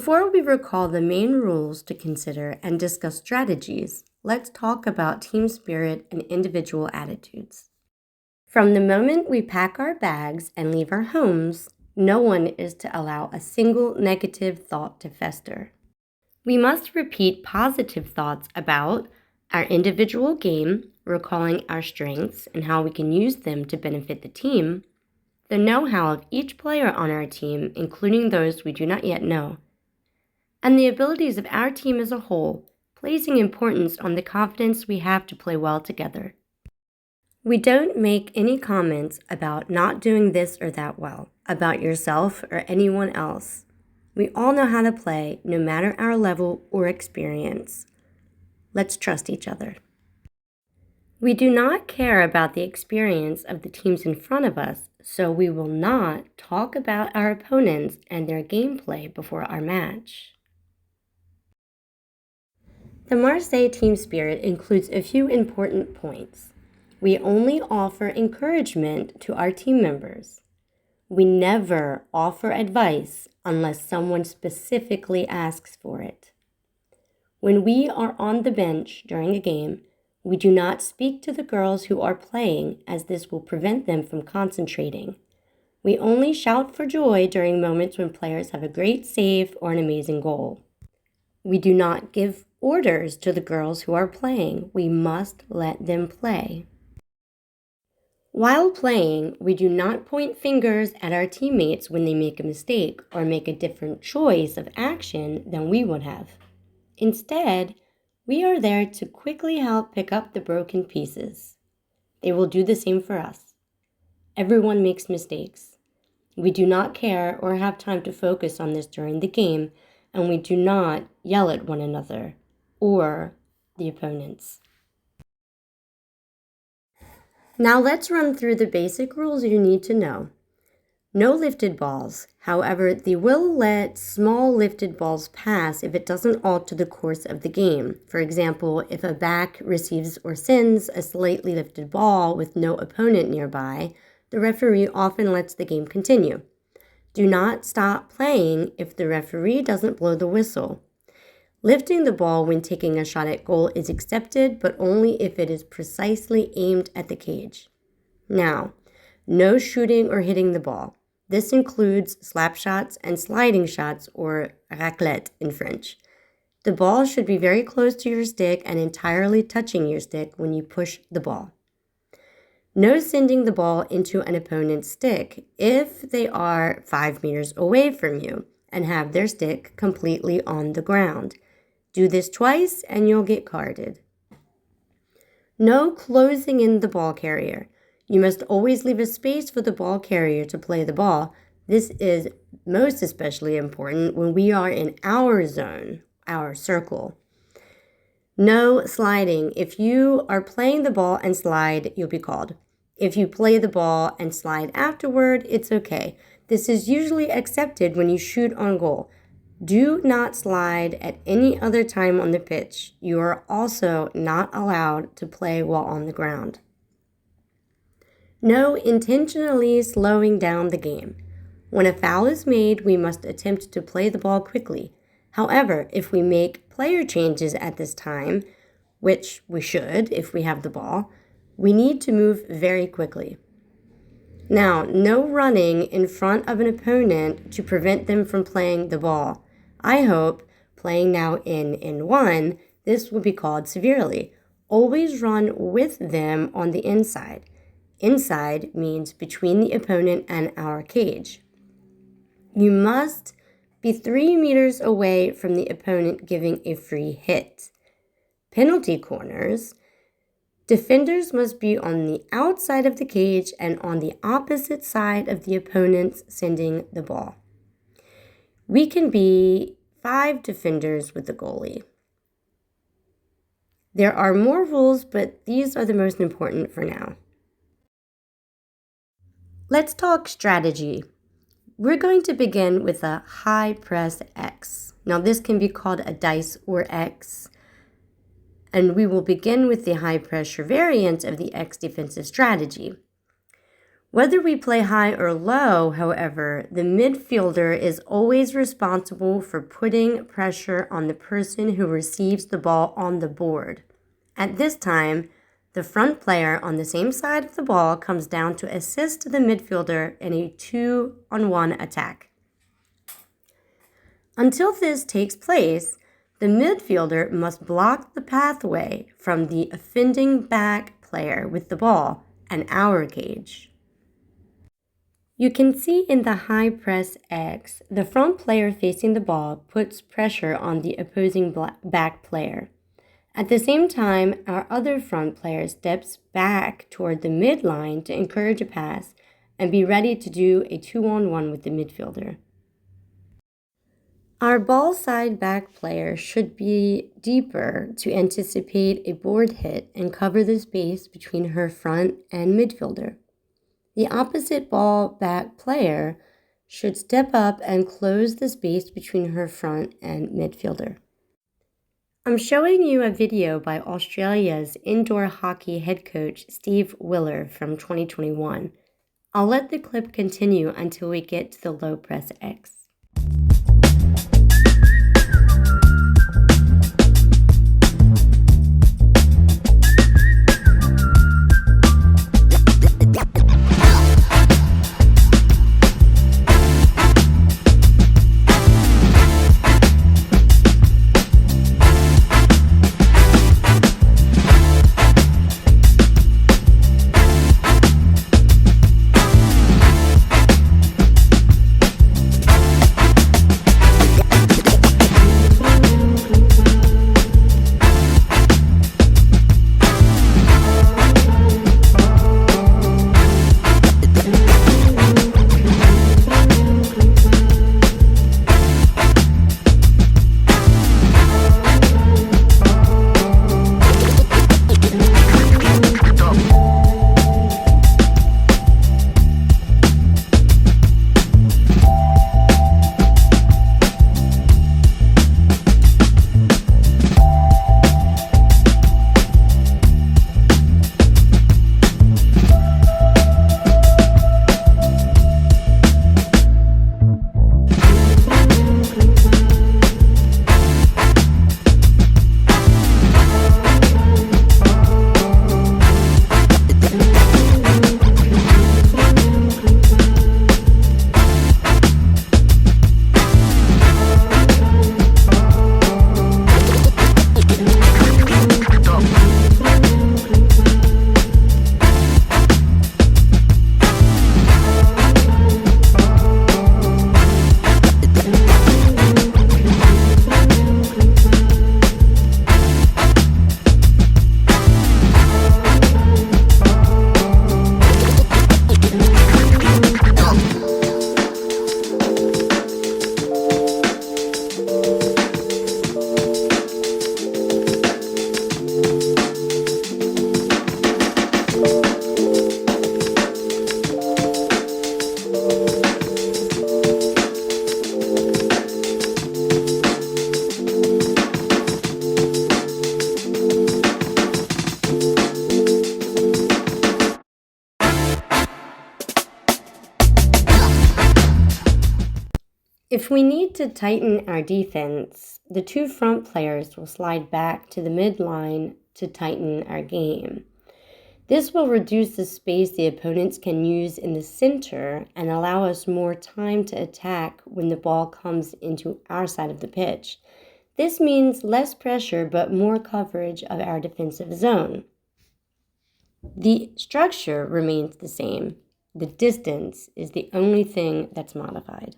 Before we recall the main rules to consider and discuss strategies, let's talk about team spirit and individual attitudes. From the moment we pack our bags and leave our homes, no one is to allow a single negative thought to fester. We must repeat positive thoughts about our individual game, recalling our strengths and how we can use them to benefit the team, the know-how of each player on our team, including those we do not yet know, and the abilities of our team as a whole, placing importance on the confidence we have to play well together. We don't make any comments about not doing this or that well, about yourself or anyone else. We all know how to play, no matter our level or experience. Let's trust each other. We do not care about the experience of the teams in front of us, so we will not talk about our opponents and their gameplay before our match. The Marseille team spirit includes a few important points. We only offer encouragement to our team members. We never offer advice unless someone specifically asks for it. When we are on the bench during a game, we do not speak to the girls who are playing, as this will prevent them from concentrating. We only shout for joy during moments when players have a great save or an amazing goal. We do not give orders to the girls who are playing. We must let them play. While playing, we do not point fingers at our teammates when they make a mistake or make a different choice of action than we would have. Instead, we are there to quickly help pick up the broken pieces. They will do the same for us. Everyone makes mistakes. We do not care or have time to focus on this during the game, and we do not yell at one another or the opponents. Now let's run through the basic rules you need to know. No lifted balls. However, they will let small lifted balls pass if it doesn't alter the course of the game. For example, if a back receives or sends a slightly lifted ball with no opponent nearby, the referee often lets the game continue. Do not stop playing if the referee doesn't blow the whistle. Lifting the ball when taking a shot at goal is accepted, but only if it is precisely aimed at the cage. Now, no shooting or hitting the ball. This includes slap shots and sliding shots, or raclette in French. The ball should be very close to your stick and entirely touching your stick when you push the ball. No sending the ball into an opponent's stick if they are 5 meters away from you and have their stick completely on the ground. Do this twice and you'll get carded. No closing in the ball carrier. You must always leave a space for the ball carrier to play the ball. This is most especially important when we are in our zone, our circle. No sliding. If you are playing the ball and slide, you'll be called. If you play the ball and slide afterward, it's okay. This is usually accepted when you shoot on goal. Do not slide at any other time on the pitch. You are also not allowed to play while on the ground. No intentionally slowing down the game. When a foul is made, we must attempt to play the ball quickly. However, if we make player changes at this time, which we should if we have the ball, we need to move very quickly. Now, no running in front of an opponent to prevent them from playing the ball. I hope, playing now in N1, this will be called severely. Always run with them on the inside. Inside means between the opponent and our cage. You must be 3 meters away from the opponent giving a free hit. Penalty corners. Defenders must be on the outside of the cage and on the opposite side of the opponents sending the ball. We can be 5 defenders with the goalie. There are more rules, but these are the most important for now. Let's talk strategy. We're going to begin with a high press X. Now this can be called a dice or X. And we will begin with the high pressure variant of the X defensive strategy. Whether we play high or low, however, the midfielder is always responsible for putting pressure on the person who receives the ball on the board. At this time, the front player on the same side of the ball comes down to assist the midfielder in a 2-on-1 attack. Until this takes place, the midfielder must block the pathway from the offending back player with the ball, an hour gauge. You can see in the high press X, the front player facing the ball puts pressure on the opposing back player. At the same time, our other front player steps back toward the midline to encourage a pass and be ready to do a 2-on-1 with the midfielder. Our ball side back player should be deeper to anticipate a board hit and cover the space between her front and midfielder. The opposite ball back player should step up and close the space between her front and midfielder. I'm showing you a video by Australia's indoor hockey head coach Steve Willer from 2021. I'll let the clip continue until we get to the low press X. If we need to tighten our defense, the two front players will slide back to the midline to tighten our game. This will reduce the space the opponents can use in the center and allow us more time to attack when the ball comes into our side of the pitch. This means less pressure but more coverage of our defensive zone. The structure remains the same. The distance is the only thing that's modified.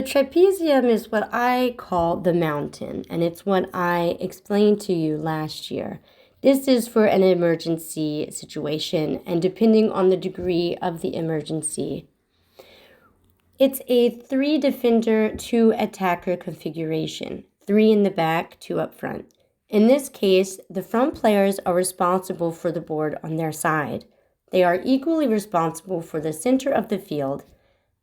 The trapezium is what I call the mountain, and it's what I explained to you last year. This is for an emergency situation, and depending on the degree of the emergency, it's a 3 defender, 2 attacker configuration, 3 in the back, 2 up front. In this case, the front players are responsible for the board on their side. They are equally responsible for the center of the field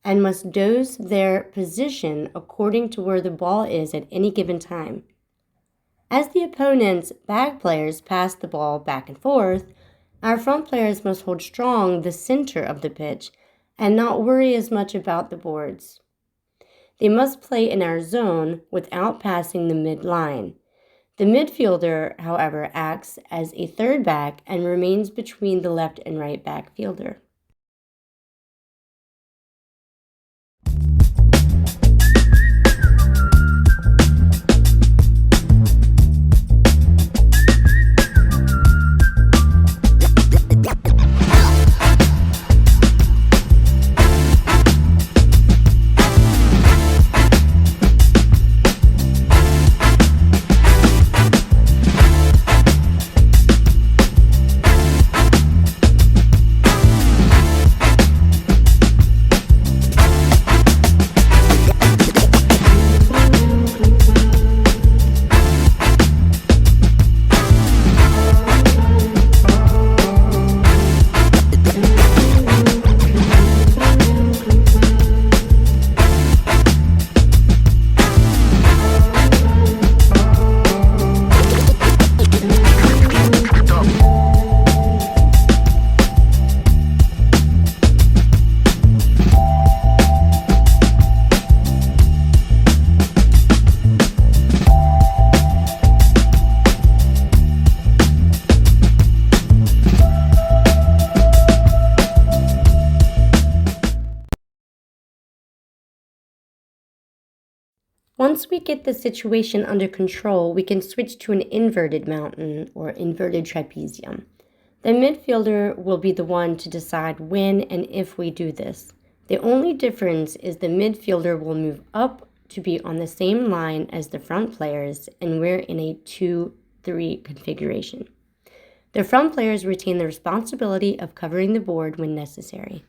and must dose their position according to where the ball is at any given time. As the opponent's back players pass the ball back and forth, our front players must hold strong the center of the pitch and not worry as much about the boards. They must play in our zone without passing the mid-line. The midfielder, however, acts as a third back and remains between the left and right back fielder. Once we get the situation under control, we can switch to an inverted mountain or inverted trapezium. The midfielder will be the one to decide when and if we do this. The only difference is the midfielder will move up to be on the same line as the front players, and we're in a 2-3 configuration. The front players retain the responsibility of covering the board when necessary.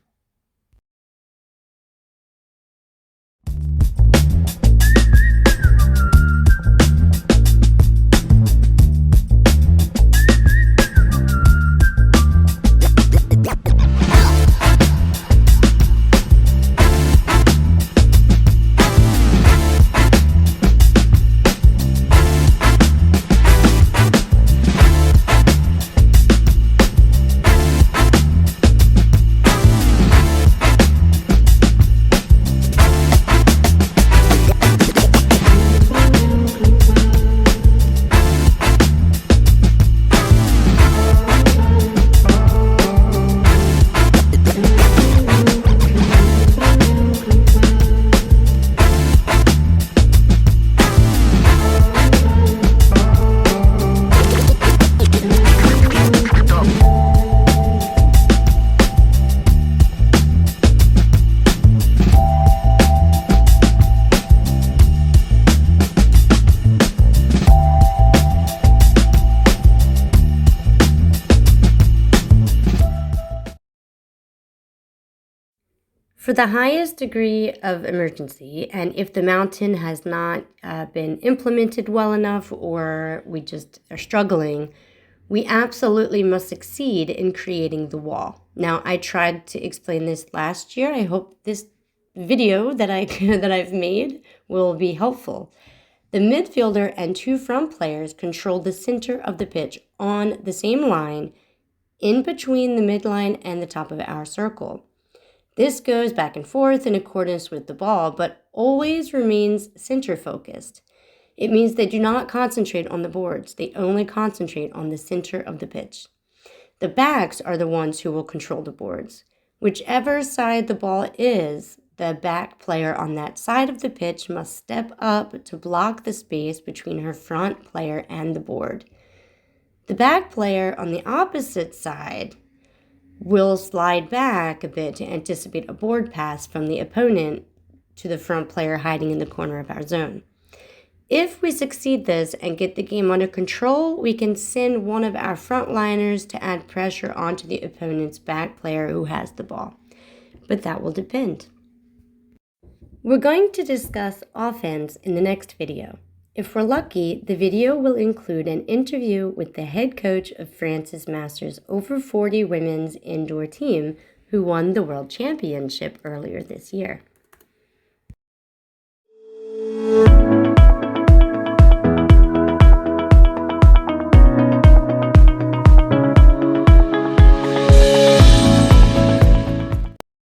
For the highest degree of emergency, and if the mountain has not been implemented well enough or we just are struggling, we absolutely must succeed in creating the wall. Now, I tried to explain this last year. I hope this video that I've made will be helpful. The midfielder and 2 front players control the center of the pitch on the same line in between the midline and the top of our circle. This goes back and forth in accordance with the ball, but always remains center focused. It means they do not concentrate on the boards. They only concentrate on the center of the pitch. The backs are the ones who will control the boards. Whichever side the ball is, the back player on that side of the pitch must step up to block the space between her front player and the board. The back player on the opposite side will slide back a bit to anticipate a board pass from the opponent to the front player hiding in the corner of our zone. If we succeed this and get the game under control, we can send one of our frontliners to add pressure onto the opponent's back player who has the ball. But that will depend. We're going to discuss offense in the next video. If we're lucky, the video will include an interview with the head coach of France's Masters over 40 women's indoor team who won the World Championship earlier this year.